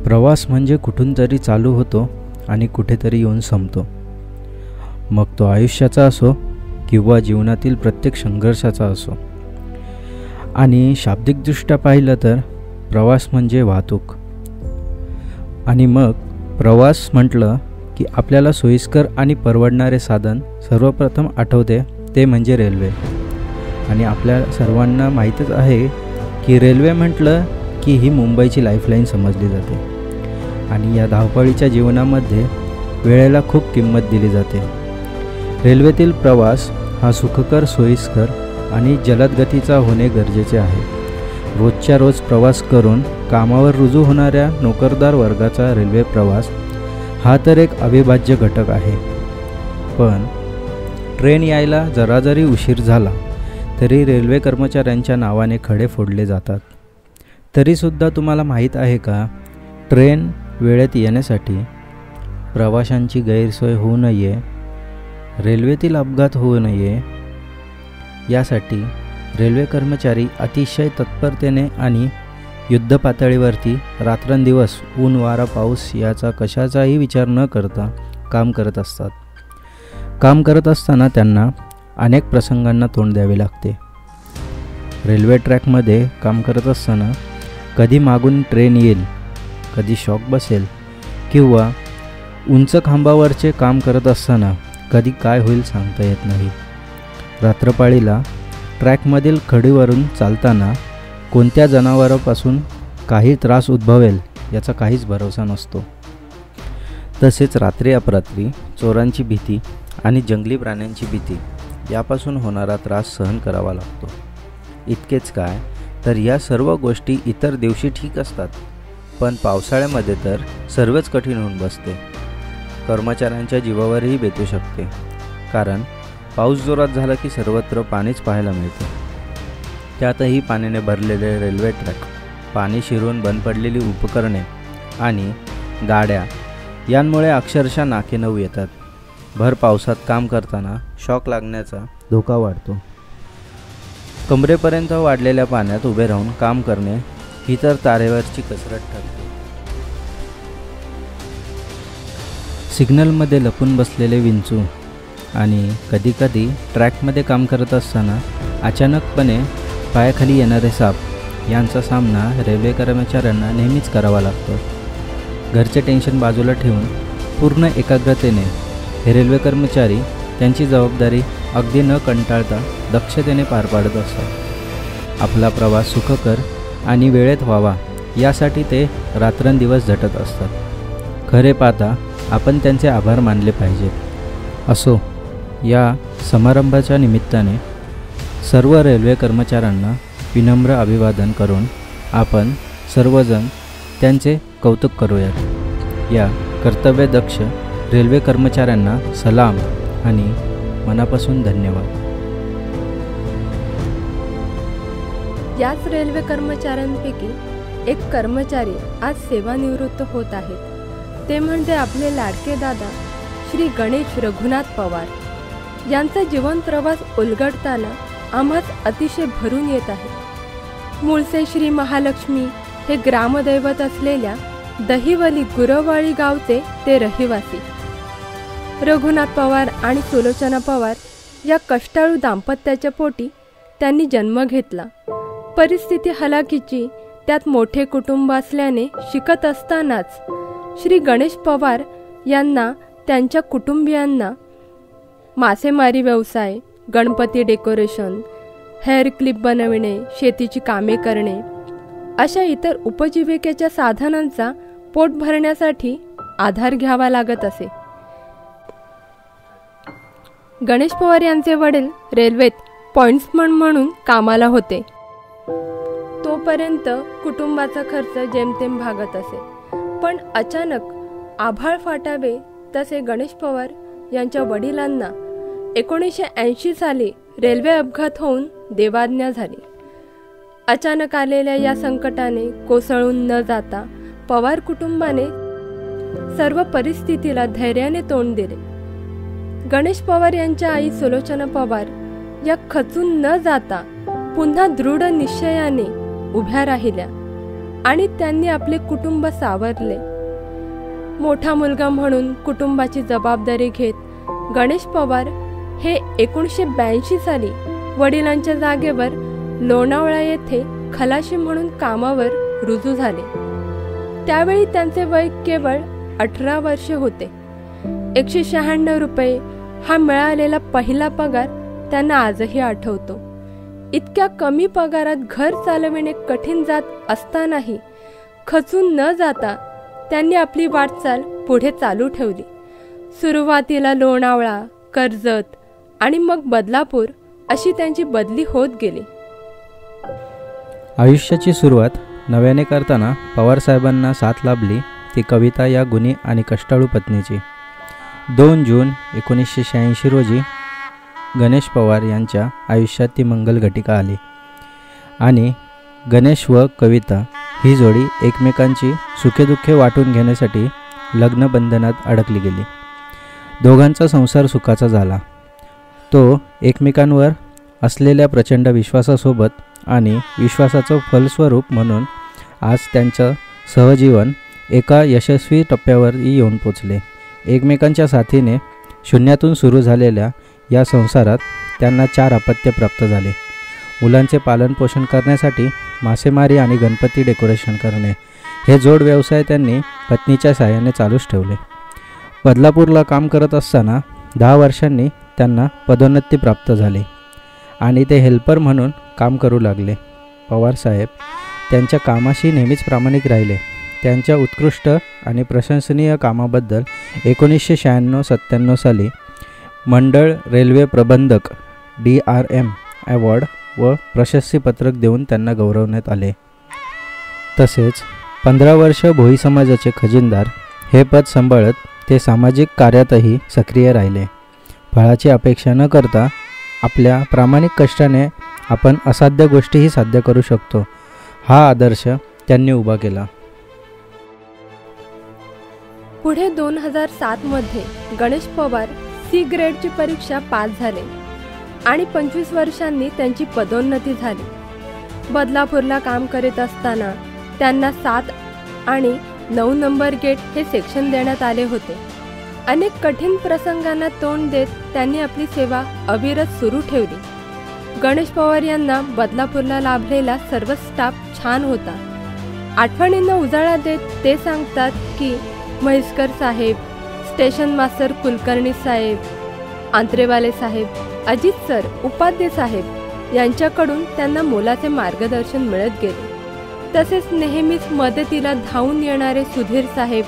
प्रवास म्हणजे कुठून तरी चालू होतो आणि कुठेतरी येऊन संपतो. मग तो आयुष्याचा असो किंवा जीवनातील प्रत्येक संघर्षाचा असो. आणि शाब्दिकदृष्ट्या पाहिलं तर प्रवास म्हणजे वाहतूक. आणि मग प्रवास म्हटलं की आपल्याला सोयीस्कर आणि परवडणारे साधन सर्वप्रथम आठवते, ते म्हणजे रेल्वे. आणि आपल्या सर्वांना माहीतच आहे की रेल्वे म्हटलं की ही मुंबईची लाईफलाईन समजली जाते. आणि या धावपळीच्या जीवनामध्ये वेळेला खूप किंमत दिली जाते. रेल्वेतील प्रवास हा सुखकर, सोयीस्कर आणि जलद गतीचा होणे गरजेचे आहे. रोजच्या रोज प्रवास करून कामावर रुजू होणाऱ्या नोकरदार वर्गाचा रेल्वे प्रवास हा तर एक अविभाज्य घटक आहे. पण ट्रेन यायला जरा जरी उशीर झाला तरी रेल्वे कर्मचाऱ्यांच्या नावाने खडे फोडले जातात. तरीसुद्धा तुम्हाला माहीत आहे का, ट्रेन वेळेत येण्यासाठी, प्रवाशांची गैरसोय होऊ नये, रेल्वेतील अपघात होऊ नये यासाठी रेल्वे कर्मचारी अतिशय तत्परतेने आणि युद्धपातळीवरती रात्रंदिवस ऊन, वारा, पाऊस याचा कशाचाही विचार न करता काम करत असतात. काम करत असताना त्यांना अनेक प्रसंगांना तोंड द्यावे लागते. रेल्वे ट्रॅकमध्ये काम करत असताना कधी मागून ट्रेन येईल, कधी शॉक बसेल, किंवा उंच खांबावरचे काम करत असताना कधी काय होईल सांगता येत नाही. रात्रपाळीला ट्रॅकमधील खडीवरून चालताना कोणत्या जनावरापासून काही त्रास उद्भवेल याचा काहीच भरोसा नसतो. तसेच रात्री अपरात्री चोरांची भीती आणि जंगली प्राण्यांची भीती यापासून होणारा त्रास सहन करावा लागतो. इतकेच काय, तर या सर्व गोष्टी इतर दिवशी ठीक असतात, पण पावसाळ्यामध्ये तर सर्वच कठीण होऊन बसते. कर्मचाऱ्यांच्या जीवावरही बेतू शकते, कारण पाऊस जोरात झाला की सर्वत्र पाणीच पाहायला मिळते. त्यातही पाण्याने भरलेले रेल्वे ट्रॅक, पाणी शिरून बंद पडलेली उपकरणे आणि गाड्या यांमुळे अक्षरशः नाकेनऊ येतात. भर पावसात काम करताना शॉक लागण्याचा धोका वाढतो. कमरेपर्यंत वाढलेल्या पाण्यात उभे राहून काम करणे ही तर तारेवरची कसरत ठरते. सिग्नलमध्ये लपून बसलेले विंचू आणि कधीकधी ट्रॅकमध्ये काम करत असताना अचानकपणे पायाखाली येणारे साप यांचा सामना रेल्वे कर्मचाऱ्यांना नेहमीच करावा लागतो. घरचे टेन्शन बाजूला ठेवून पूर्ण एकाग्रतेने हे रेल्वे कर्मचारी त्यांची जबाबदारी अगदी न कंटाळता दक्षतेने पार पाडत असतात. आपला प्रवास सुखकर आणि वेळेत व्हावा यासाठी ते रात्रंदिवस झटत असतात. खरे पाहता आपण त्यांचे आभार मानले पाहिजेत. असो, या समारंभाच्या निमित्ताने सर्व रेल्वे कर्मचाऱ्यांना विनम्र अभिवादन करून आपण सर्वजण त्यांचे कौतुक करूयात. या कर्तव्यदक्ष रेल्वे कर्मचाऱ्यांना सलाम आणि मनापासून धन्यवाद. याच रेल्वे कर्मचाऱ्यांपैकी एक कर्मचारी आज सेवानिवृत्त होत आहेत. ते म्हणजे आपले लाडके दादा श्री गणेश रघुनाथ पवार. यांचा जीवन प्रवास उलगडताना आम्हास अतिशय भरून येत आहे. मूळचे श्री महालक्ष्मी हे ग्रामदैवत असलेल्या दहिवली गुरवाळी गावचे ते रहिवासी. रघुनाथ पवार आणि सुलोचना पवार या कष्टाळू दाम्पत्याच्या पोटी त्यांनी जन्म घेतला. परिस्थिती हलाखीची, त्यात मोठे कुटुंब असल्याने शिकत असतानाच श्री गणेश पवार यांना त्यांच्या कुटुंबियांना मासेमारी व्यवसाय, गणपती डेकोरेशन, हेअर क्लिप बनविणे, शेतीची कामे करणे अशा इतर उपजीविकेच्या साधनांचा पोट भरण्यासाठी आधार घ्यावा लागत असे. गणेश पवार यांचे वडील रेल्वेत पॉइंट्समन म्हणून कामाला होते. तोपर्यंत कुटुंबाचा खर्च जेमतेम भागत असे. पण अचानक आभाळ फाटावे तसे गणेश पवार यांच्या वडिलांना 1980 साली रेल्वे अपघात होऊन देवाज्ञा झाली. अचानक आलेल्या या संकटाने कोसळून न जाता पवार कुटुंबाने सर्व परिस्थितीला धैर्याने तोंड दिले. गणेश पवार यांच्या आई सुलोचना पवार या खचून न जाता पुन्हा दृढ निश्चयाने उभ्या राहिल्या. आणि त्यांनी आपले कुटुंब सावरले. मोठा मुलगा म्हणून कुटुंबाची जबाबदारी घेत गणेश पवार हे 1982 साली वडिलांच्या जागेवर लोणावळा येथे खलाशी म्हणून कामावर रुजू झाले. त्यावेळी त्यांचे वय केवळ 18 वर्षे होते. 196 रुपये हा मिळालेला पहिला पगार त्यांना आजही आठवतो. इतक्या कमी पगारात घर चालविणे कठीण जात असतानाही खचून न जाता त्यांनी आपली वाटचाल पुढे चालू ठेवली. सुरुवातीला लोणावळा, कर्जत आणि मग बदलापूर अशी त्यांची बदली होत गेली. आयुष्याची सुरुवात नव्याने करताना पवारसाहेबांना साथ लाभली ती कविता या गुणी आणि कष्टाळू पत्नीची. 2 जून 1986 रोजी गणेश पवार यांच्या आयुष्यात ती मंगल घटिका आली आणि गणेश व कविता ही जोडी एकमेकांची सुखेदुःखे वाटून घेण्यासाठी लग्नबंधनात अडकली गेली. दोघांचा संसार सुखाचा झाला. तो एकमेकांवर असलेल्या प्रचंड विश्वासासोबत आणि विश्वासाचं फलस्वरूप म्हणून आज त्यांचं सहजीवन एका यशस्वी टप्प्यावर येऊन पोचले. एकमेकांच्या साथीने शून्यातून सुरू झालेल्या या संसारात त्यांना 4 अपत्य प्राप्त झाले. मुलांचे पालनपोषण करण्यासाठी मासेमारी आणि गणपती डेकोरेशन करणे हे जोड व्यवसाय त्यांनी पत्नीच्या साहाय्याने चालूच ठेवले. बदलापूरला काम करत असताना 10 वर्षांनी त्यांना पदोन्नती प्राप्त झाली आणि ते हेल्पर म्हणून काम करू लागले. पवारसाहेब त्यांच्या कामाशी नेहमीच प्रामाणिक राहिले. त्यांच्या उत्कृष्ट आणि प्रशंसनीय कामाबद्दल 1996-97 साली मंडळ रेल्वे प्रबंधक DRM अवॉर्ड व प्रशस्तीपत्रक देऊन त्यांना गौरवण्यात आले. तसेच 15 वर्ष भोई समाजाचे खजिनदार हे पद सांभाळत ते सामाजिक कार्यातही सक्रिय राहिले. फळाची अपेक्षा न करता आपल्या प्रामाणिक कष्टाने आपण असाध्य गोष्टीही साध्य करू शकतो हा आदर्श त्यांनी उभा केला. पुढे 2007 मध्ये गणेश पवार C ग्रेडची परीक्षा पास झाले आणि 25 वर्षांनी त्यांची पदोन्नती झाली. बदलापूरला काम करीत असताना त्यांना 7 आणि 9 नंबर गेट हे सेक्शन देण्यात आले होते. अनेक कठीण प्रसंगांना तोंड देत त्यांनी आपली सेवा अविरत सुरू ठेवली. गणेश पवार यांना बदलापूरला लाभलेला सर्व स्टाफ छान होता. आठवणींना उजाळा देत ते सांगतात की म्हैसकर साहेब, स्टेशन मास्तर कुलकर्णी साहेब, आंत्रेवाले साहेब, अजित सर, उपाध्ये साहेब यांच्याकडून त्यांना मोलाचे मार्गदर्शन मिळत गेले. तसेच नेहमीच मदतीला धावून येणारे सुधीर साहेब,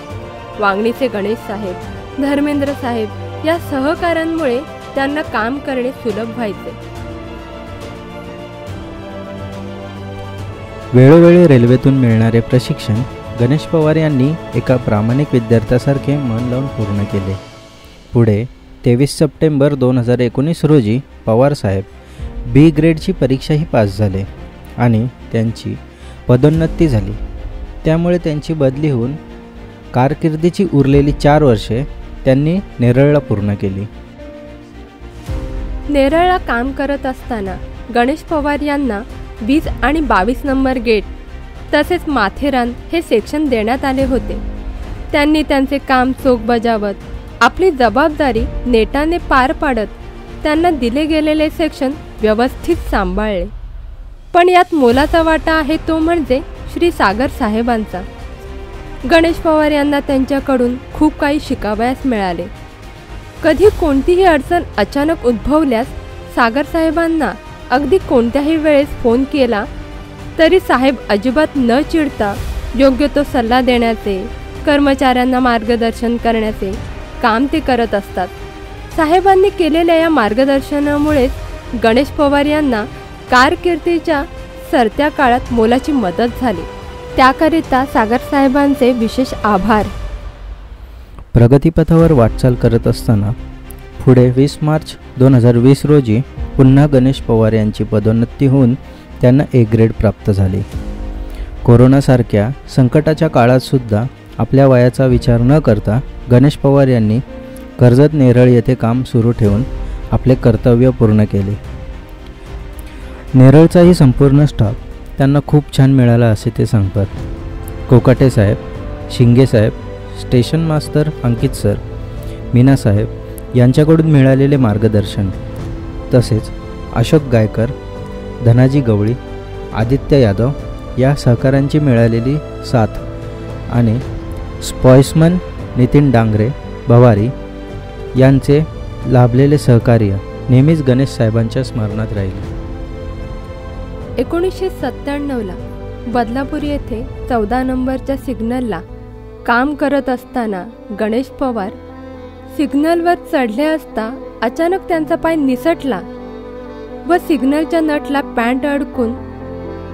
वांगणीचे गणेश साहेब, धर्मेंद्र साहेब या सहकाऱ्यांमुळे त्यांना काम करणे सुलभ व्हायचे. वेळोवेळी रेल्वेतून मिळणारे प्रशिक्षण गणेश पवार यांनी एका प्रामाणिक विद्यार्थ्यासारखे मन लावून पूर्ण केले. पुढे 23 सप्टेंबर 2019 रोजी पवारसाहेब B ग्रेडची परीक्षाही पास झाले आणि त्यांची पदोन्नती झाली. त्यामुळे त्यांची बदली होऊन कारकिर्दीची उरलेली 4 वर्षे त्यांनी नेरळला पूर्ण केली. नेरळला काम करत असताना गणेश पवार यांना 20 आणि 22 नंबर गेट तसेच माथेरान हे सेक्शन देण्यात आले होते. त्यांनी त्यांचे काम चोख बजावत आपली जबाबदारी नेटाने पार पाडत त्यांना दिले गेलेले सेक्शन व्यवस्थित सांभाळले. पण यात मोलाचा वाटा आहे तो म्हणजे श्री सागर साहेबांचा. गणेश पवार यांना त्यांच्याकडून खूप काही शिकावयास मिळाले. कधी कोणतीही अडचण अचानक उद्भवल्यास सागर साहेबांना अगदी कोणत्याही वेळेस फोन केला तरी साहेब अजिबात न चिडता योग्य तो सल्ला देण्याचे, कर्मचाऱ्यांना मार्गदर्शन करण्याचे काम ते करत असतात. साहेबांनी केलेल्या या मार्गदर्शनामुळेच गणेश पवार यांना कारकिर्दीच्या सरत्या काळात मोलाची मदत झाली. त्याकरिता सागर साहेबांचे विशेष आभार. प्रगतीपथावर वाटचाल करत असताना पुढे 20 मार्च 2020 रोजी पुन्हा गणेश पवार यांची पदोन्नती होऊन त्यांना A ग्रेड प्राप्त झाली. कोरोनासारख्या संकटाच्या काळातसुद्धा आपल्या वयाचा विचार न करता गणेश पवार यांनी कर्जत नेरळ येथे काम सुरू ठेवून आपले कर्तव्य पूर्ण केले. नेरळचाही संपूर्ण स्टाफ त्यांना खूप छान मिळाला असे ते सांगतात. कोकाटे साहेब, शिंगे साहेब, स्टेशन मास्तर अंकित सर, मीना साहेब यांच्याकडून मिळालेले मार्गदर्शन, तसेच अशोक गायकर, धनाजी गवळी, आदित्य यादव या सहकाऱ्यांची मिळालेली साथ आणि स्पॉइसमन नितीन डांगरे भवारी यांचे लाभलेले सहकार्य नेहमीच गणेश साहेबांच्या स्मरणात राहील. 1997ला बदलापूर येथे 14 नंबरच्या सिग्नलला काम करत असताना गणेश पवार सिग्नलवर चढले असता अचानक त्यांचा पाय निसटला व सिग्नलच्या नटला पॅन्ट अडकून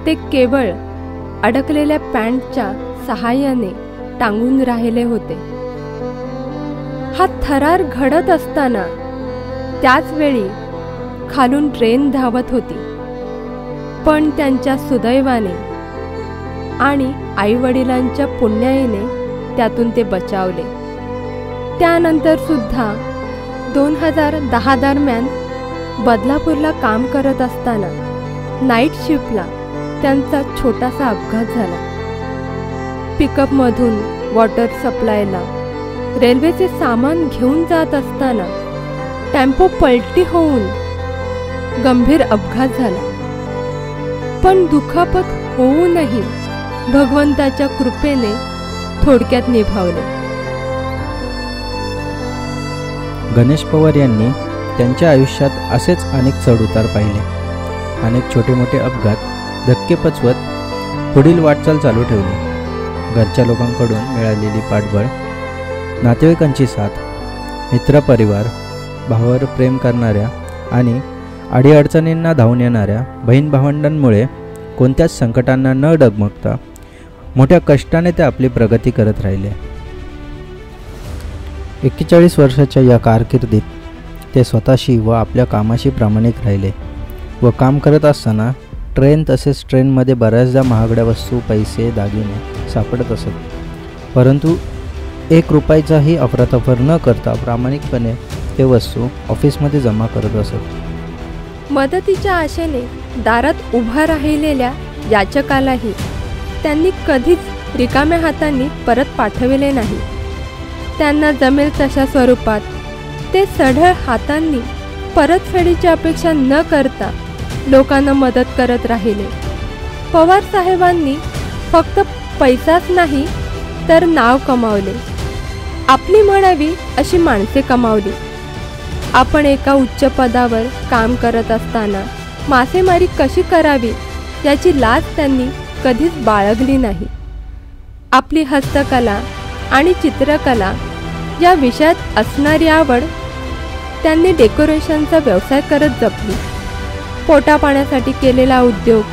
ते केवळ अडकलेल्या पॅन्टच्या सहाय्याने टांगून राहिले होते. हा थरार घडत असताना त्याच वेळी खालून ट्रेन धावत होती, पण त्यांच्या सुदैवाने आणि आईवडिलांच्या पुण्याईने त्यातून ते बचावले. त्यानंतर सुद्धा 2010 दरम्यान बदलापूरला काम करत असताना नाईट शिफ्टला त्यांचा छोटासा अपघात झाला. पिकअपमधून वॉटर सप्लायला रेल्वेचे सामान घेऊन जात असताना टेम्पो पलटी होऊन गंभीर अपघात झाला. पण दुखापत होऊनही भगवंताच्या कृपेने थोडक्यात निभावले. गणेश पवार यांनी त्यांच्या आयुष्यात असेच अनेक चढउतार पाहिले. अनेक छोटे मोठे अपघात धक्के पचवत पुढील वाटचाल चालू ठेवली. घरच्या लोकांकडून मिळालेली पाठबळ, नातेवाईकांची साथ, मित्रपरिवार, भावावर प्रेम करणाऱ्या आणि अडीअडचणींना धावून येणाऱ्या बहीण भावंडांमुळे कोणत्याच संकटांना न डगमगता मोठ्या कष्टाने ते आपली प्रगती करत राहिले. 41 वर्षाच्या या कारकिर्दीत ते स्वतःशी व आपल्या कामाशी प्रामाणिक राहिले व काम करत असताना ट्रेन तसेच ट्रेनमध्ये बऱ्याचदा महागड्या वस्तू, पैसे, दागिने सापडत असत, परंतु 1 रुपयाचाही अफरातफर न करता प्रामाणिकपणे ते वस्तू ऑफिसमध्ये जमा करत असत. मदतीच्या आशेने दारात उभा राहिलेल्या याचकालाही त्यांनी कधीच रिकाम्या हातांनी परत पाठविले नाही. त्यांना जमेल तशा स्वरूपात ते सढळ हातांनी परतफेडीची अपेक्षा न करता लोकांना मदत करत राहिले. पवार साहेबांनी फक्त पैसाच नाही तर नाव कमावले, आपली म्हणावी अशी माणसे कमावली. आपण एका उच्च पदावर काम करत असताना मासेमारी कशी करावी याची लाज त्यांनी कधीच बाळगली नाही. आपली हस्तकला आणि चित्रकला या विषयात असणारी आवड त्यांनी डेकोरेशनचा व्यवसाय करत जपली. पोटापाण्यासाठी केलेला उद्योग,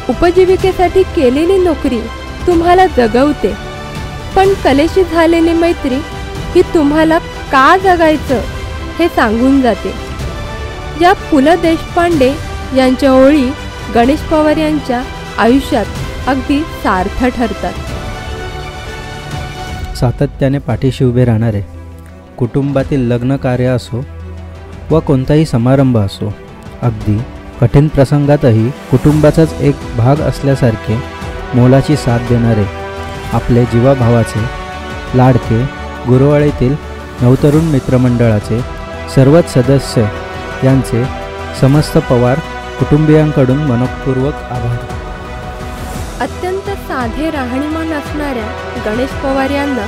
उपजीविकेसाठी केलेली नोकरी तुम्हाला जगवते, पण कलेशी झालेली मैत्री ही तुम्हाला का जगायचं हे सांगून जाते. या पु ल देशपांडे यांच्या ओळी गणेश पवार यांच्या आयुष्यात अगदी सार्थ ठरतात. सातत्याने पाठीशी उभे राहणारे, कुटुंबातील लग्न कार्य असो व कोणताही समारंभ असो, अगदी कठीण प्रसंगातही कुटुंबाचाच एक भाग असल्यासारखे मोलाची साथ देणारे, आपले जीवाभावाचे लाडके गुरवाळीतील नवतरुण मित्रमंडळाचे सर्वच सदस्य यांचे समस्त पवार कुटुंबियांकडून मनपूर्वक आभार. अत्यंत साधे राहणीमान असणाऱ्या गणेश पवार यांना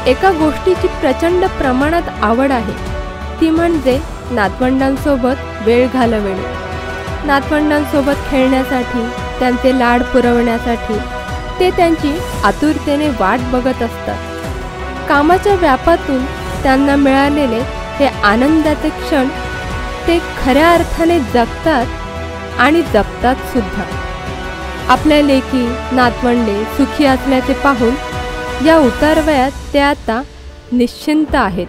एका गोष्टीची प्रचंड प्रमाणात आवड आहे, ती म्हणजे नातवंडांसोबत वेळ घालवणे. नातवंडांसोबत खेळण्यासाठी, त्यांचे लाड पुरवण्यासाठी ते त्यांची आतुरतेने वाट बघत असतात. कामाच्या व्यापातून त्यांना मिळालेले हे आनंदाचे क्षण ते खऱ्या अर्थाने जगतात आणि जगतात सुद्धा. आपल्या लेकी नातवंडे सुखी असल्याचे पाहून या उतारवयात ते आता निश्चिंत आहेत.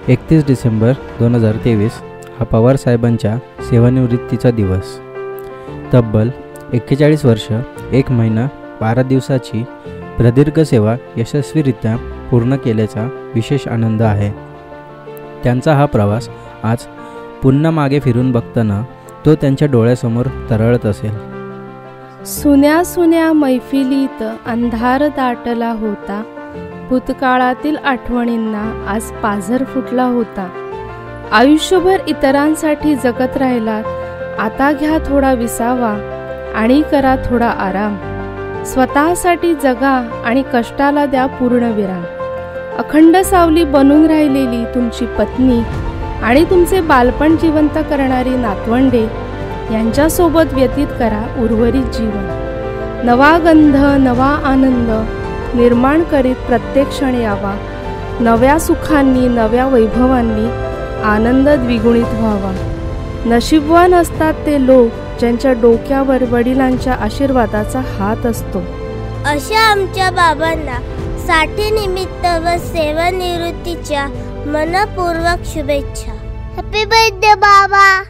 31 डिसेंबर 2023 हा पवार साहेबांच्या सेवानिवृत्तीचा दिवस. तब्बल 41 वर्ष 1 महिना 12 दिवसाची प्रदीर्घ सेवा यशस्वीरित्या पूर्ण केल्याचा विशेष आनंद आहे. त्यांचा हा प्रवास आज पुन्हा मागे फिरून बघताना तो त्यांच्या डोळ्यासमोर तरळत असेल. सुन्या सुन्या मैफिलीत अंधार दाटला होता, भूतकाळातील आठवणींना आज पाझर फुटला होता. आयुष्यभर इतरांसाठी जगत राहिलात, आता घ्या थोडा विसावा आणि करा थोडा आराम. स्वतःसाठी जगा आणि कष्टाला द्या पूर्ण विराम. अखंड सावली बनून राहिलेली तुमची पत्नी आणि तुमचे बालपण जिवंत करणारी नातवंडे यांच्यासोबत व्यतीत करा उर्वरित जीवन. नवा गंध, नवा आनंद निर्माण करीत प्रत्येक क्षण यावा. नव्या सुखांनी, नव्या वैभवांनी आनंद द्विगुणित व्हावा. नशीबवान असतात ते लोक ज्यांच्या डोक्यावर वडिलांच्या आशीर्वादाचा हात असतो. अशा आमच्या बाबांना 60 निमित्त व सेवानिवृत्तीच्या मनपूर्वक शुभेच्छा. हॅपी बर्थडे बाबा.